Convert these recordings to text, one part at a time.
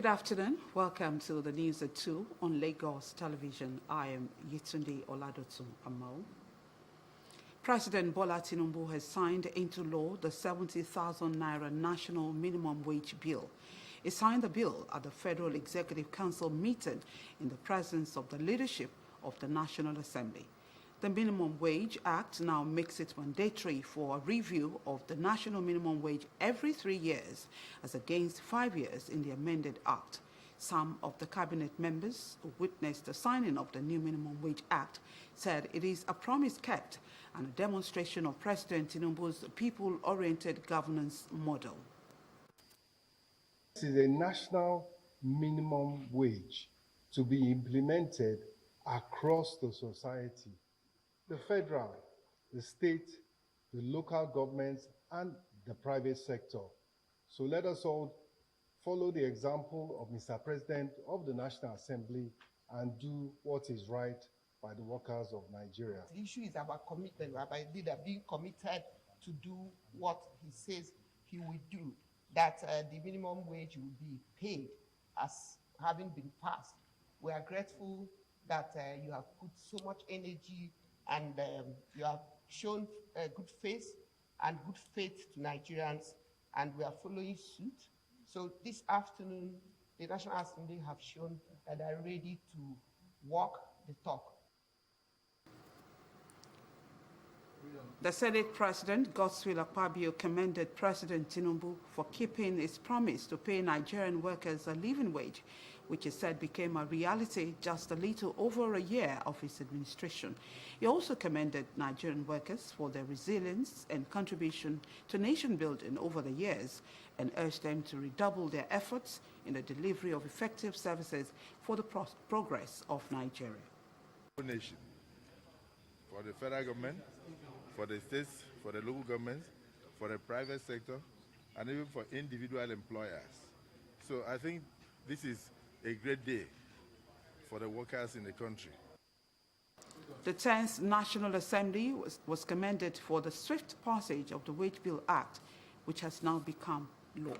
Good afternoon. Welcome to the news at 2 on Lagos Television. I am Yetunde Oladotun Amo. President Bola Tinubu has signed into law the 70,000 naira national minimum wage bill. He signed the bill at the Federal Executive Council meeting in the presence of the leadership of the National Assembly. The Minimum Wage Act now makes it mandatory for a review of the national minimum wage every 3 years, as against 5 years in the amended act. Some of the cabinet members who witnessed the signing of the new Minimum Wage Act said it is a promise kept and a demonstration of President Tinubu's people-oriented governance model. This is a national minimum wage to be implemented across the society. The federal, the state, the local governments, and the private sector. So let us all follow the example of Mr. President of the National Assembly and do what is right by the workers of Nigeria. The issue is about commitment, about leader being committed to do what he says he will do, that the minimum wage will be paid as having been passed. We are grateful that you have put so much energy and you have shown good faith and good faith to Nigerians, and we are following suit. So this afternoon, the National Assembly have shown that they are ready to walk the talk. The Senate President, Godswill Akpabio, commended President Tinubu for keeping his promise to pay Nigerian workers a living wage, which he said became a reality just a little over a year of his administration. He also commended Nigerian workers for their resilience and contribution to nation building over the years and urged them to redouble their efforts in the delivery of effective services for the progress of Nigeria. Nation, for the federal government, for the states, for the local governments, for the private sector, and even for individual employers. So I think this is a great day for the workers in the country. The 10th National Assembly was commended for the swift passage of the Wage Bill Act, which has now become law.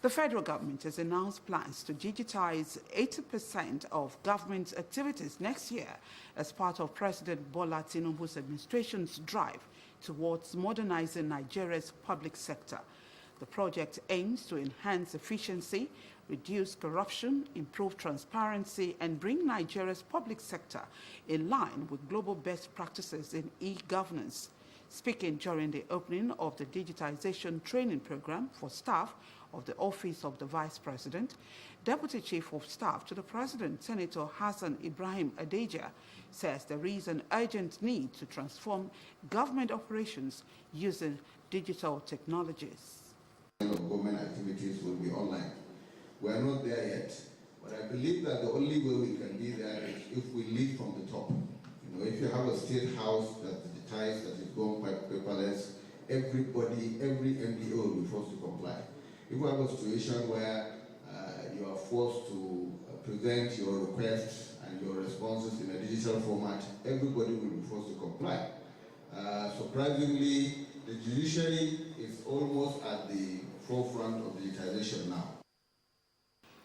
The federal government has announced plans to digitize 80% of government activities next year as part of President Bola Tinubu's administration's drive towards modernizing Nigeria's public sector. The project aims to enhance efficiency, reduce corruption, improve transparency, and bring Nigeria's public sector in line with global best practices in e-governance. Speaking during the opening of the digitization training program for staff of the Office of the Vice President, Deputy Chief of Staff to the President, Senator Hassan Ibrahim Adeja, says there is an urgent need to transform government operations using digital technologies. Government activities will be online. We are not there yet, but I believe that the only way we can be there is if we lead from the top. You know, if you have a state house that digitized, that is going paperless, everybody, every MDO will be forced to comply. If we have a situation where you are forced to present your requests and your responses in a digital format, everybody will be forced to comply. Surprisingly, the judiciary is almost at the forefront of digitization now.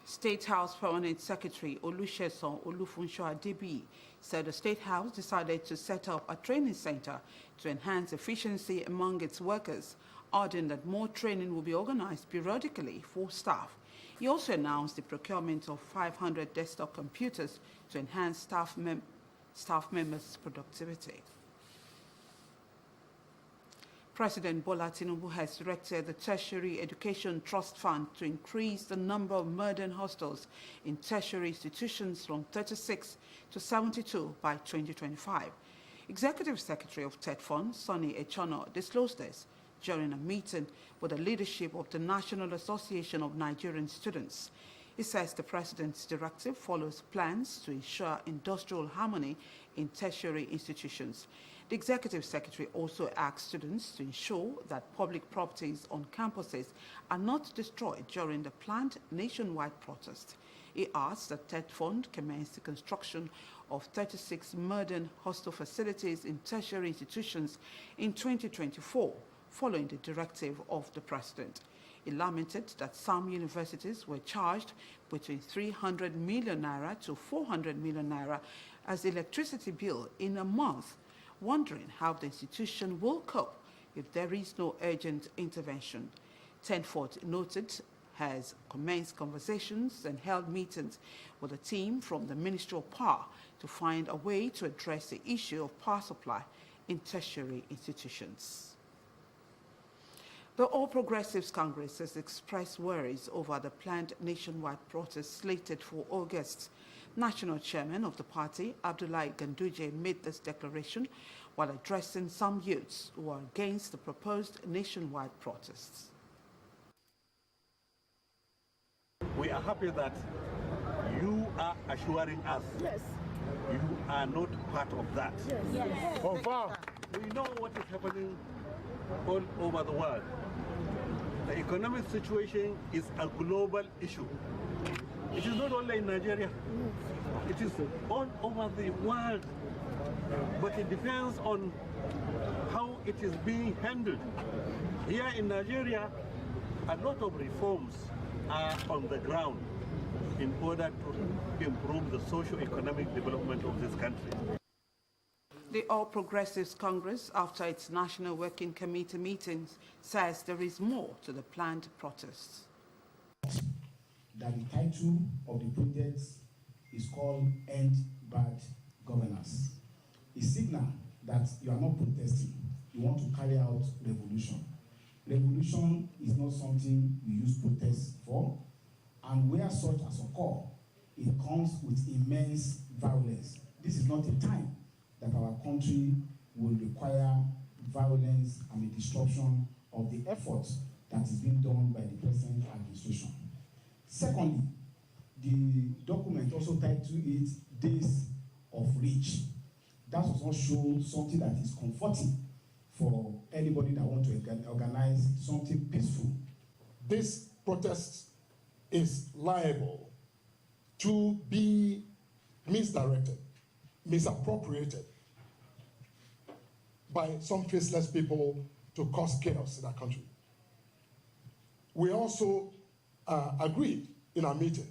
State House Permanent Secretary Olusegun Olufunsho Adebiyi said the State House decided to set up a training center to enhance efficiency among its workers, adding that more training will be organized periodically for staff. He also announced the procurement of 500 desktop computers to enhance staff members' productivity. President Bola Tinubu has directed the Tertiary Education Trust Fund to increase the number of modern hostels in tertiary institutions from 36 to 72 by 2025. Executive Secretary of TED Fund, Sonny Echono, disclosed this during a meeting with the leadership of the National Association of Nigerian Students. He says the President's directive follows plans to ensure industrial harmony in tertiary institutions. The Executive Secretary also asked students to ensure that public properties on campuses are not destroyed during the planned nationwide protest. He asked that TED Fund commence the construction of 36 modern hostel facilities in tertiary institutions in 2024, following the directive of the President. He lamented that some universities were charged between 300 million naira to 400 million naira as the electricity bill in a month, wondering how the institution will cope if there is no urgent intervention. Tenford noted has commenced conversations and held meetings with a team from the Ministry of Power to find a way to address the issue of power supply in tertiary institutions. The All Progressives Congress has expressed worries over the planned nationwide protest slated for August. National Chairman of the party, Abdullahi Ganduje, made this declaration while addressing some youths who are against the proposed nationwide protests. We are happy that you are assuring us you are not part of that. Confirm. We know what is happening all over the world. The economic situation is a global issue. It is not only in Nigeria. It is all over the world. But it depends on how it is being handled. Here in Nigeria, a lot of reforms are on the ground in order to improve the socio-economic development of this country. The All Progressives Congress, after its National Working Committee meetings, says there is more to the planned protests. That the title of the project is called End Bad Governance. A signal that you are not protesting, you want to carry out revolution. Revolution is not something you use protest for, and where such as occur, it comes with immense violence. This is not a time that our country will require violence and the disruption of the efforts that is being done by the present administration. Secondly, the document also titled it Days of Reach. That does not show something that is comforting for anybody that wants to organize something peaceful. This protest is liable to be misdirected, misappropriated by some faceless people to cause chaos in our country. We also agreed in our meeting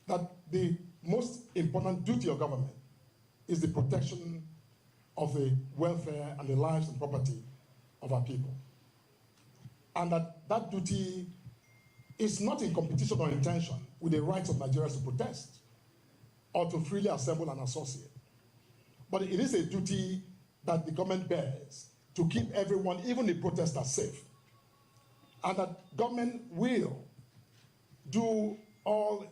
that the most important duty of government is the protection of the welfare and the lives and property of our people. And that duty is not in competition or in tension with the rights of Nigerians to protest or to freely assemble and associate. But it is a duty that the government bears to keep everyone, even the protesters, safe. And that government will do all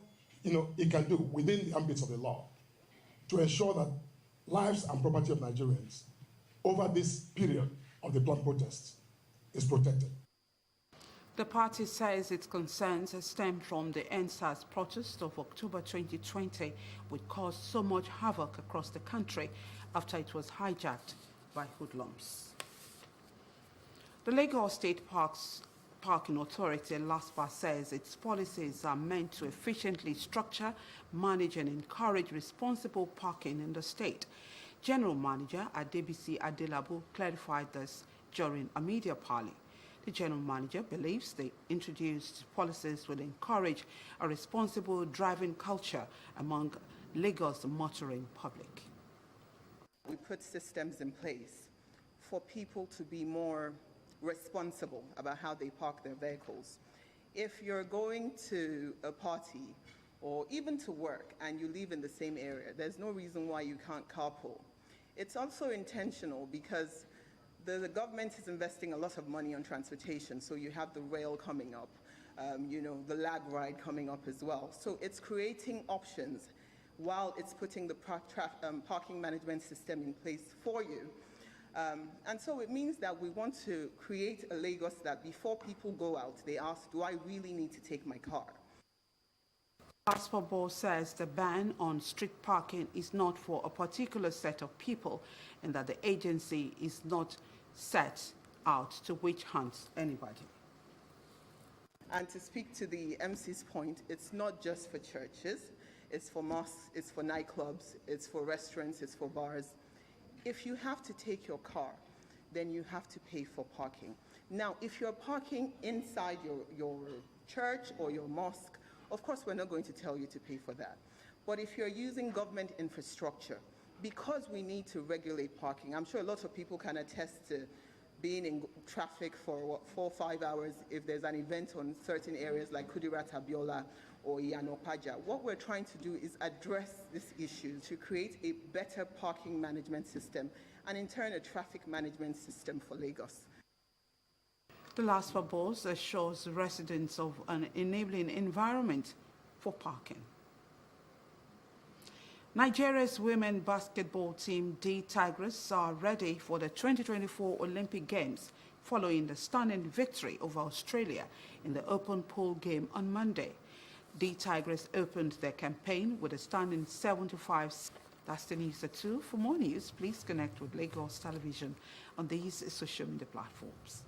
it can do within the ambits of the law to ensure that lives and property of Nigerians over this period of the planned protests is protected. The party says its concerns stem from the EndSARS protest of October 2020, which caused so much havoc across the country after it was hijacked by hoodlums. The Lagos State Parking Authority, LASPA, says its policies are meant to efficiently structure, manage and encourage responsible parking in the state. General Manager Adebisi Adelabu clarified this during a media parley. The General Manager believes the introduced policies will encourage a responsible driving culture among Lagos motoring public. We put systems in place for people to be more responsible about how they park their vehicles. If you're going to a party or even to work and you live in the same area, there's no reason why you can't carpool. It's also intentional because the government is investing a lot of money on transportation, so you have the rail coming up, the lag ride coming up as well. So it's creating options while it's putting the parking management system in place for you. And so it means that we want to create a Lagos that before people go out, they ask, do I really need to take my car? LASPA board says the ban on street parking is not for a particular set of people and that the agency is not set out to witch hunt anybody. And to speak to the MC's point, it's not just for churches, it's for mosques, it's for nightclubs, it's for restaurants, it's for bars. If you have to take your car, then you have to pay for parking. Now, if you're parking inside your church or your mosque, of course, we're not going to tell you to pay for that. But if you're using government infrastructure, because we need to regulate parking, I'm sure lots of people can attest to being in traffic for 4 or 5 hours if there's an event on certain areas like Kudirat Abiola or Yanopaja. What we're trying to do is address this issue to create a better parking management system and in turn a traffic management system for Lagos. The LASFA board assures residents of an enabling environment for parking. Nigeria's women basketball team, the Tigers, are ready for the 2024 Olympic Games following the stunning victory over Australia in the open pool game on Monday. The Tigers opened their campaign with a stunning 75. That's the news at 2. For more news, please connect with Lagos Television on these social media platforms.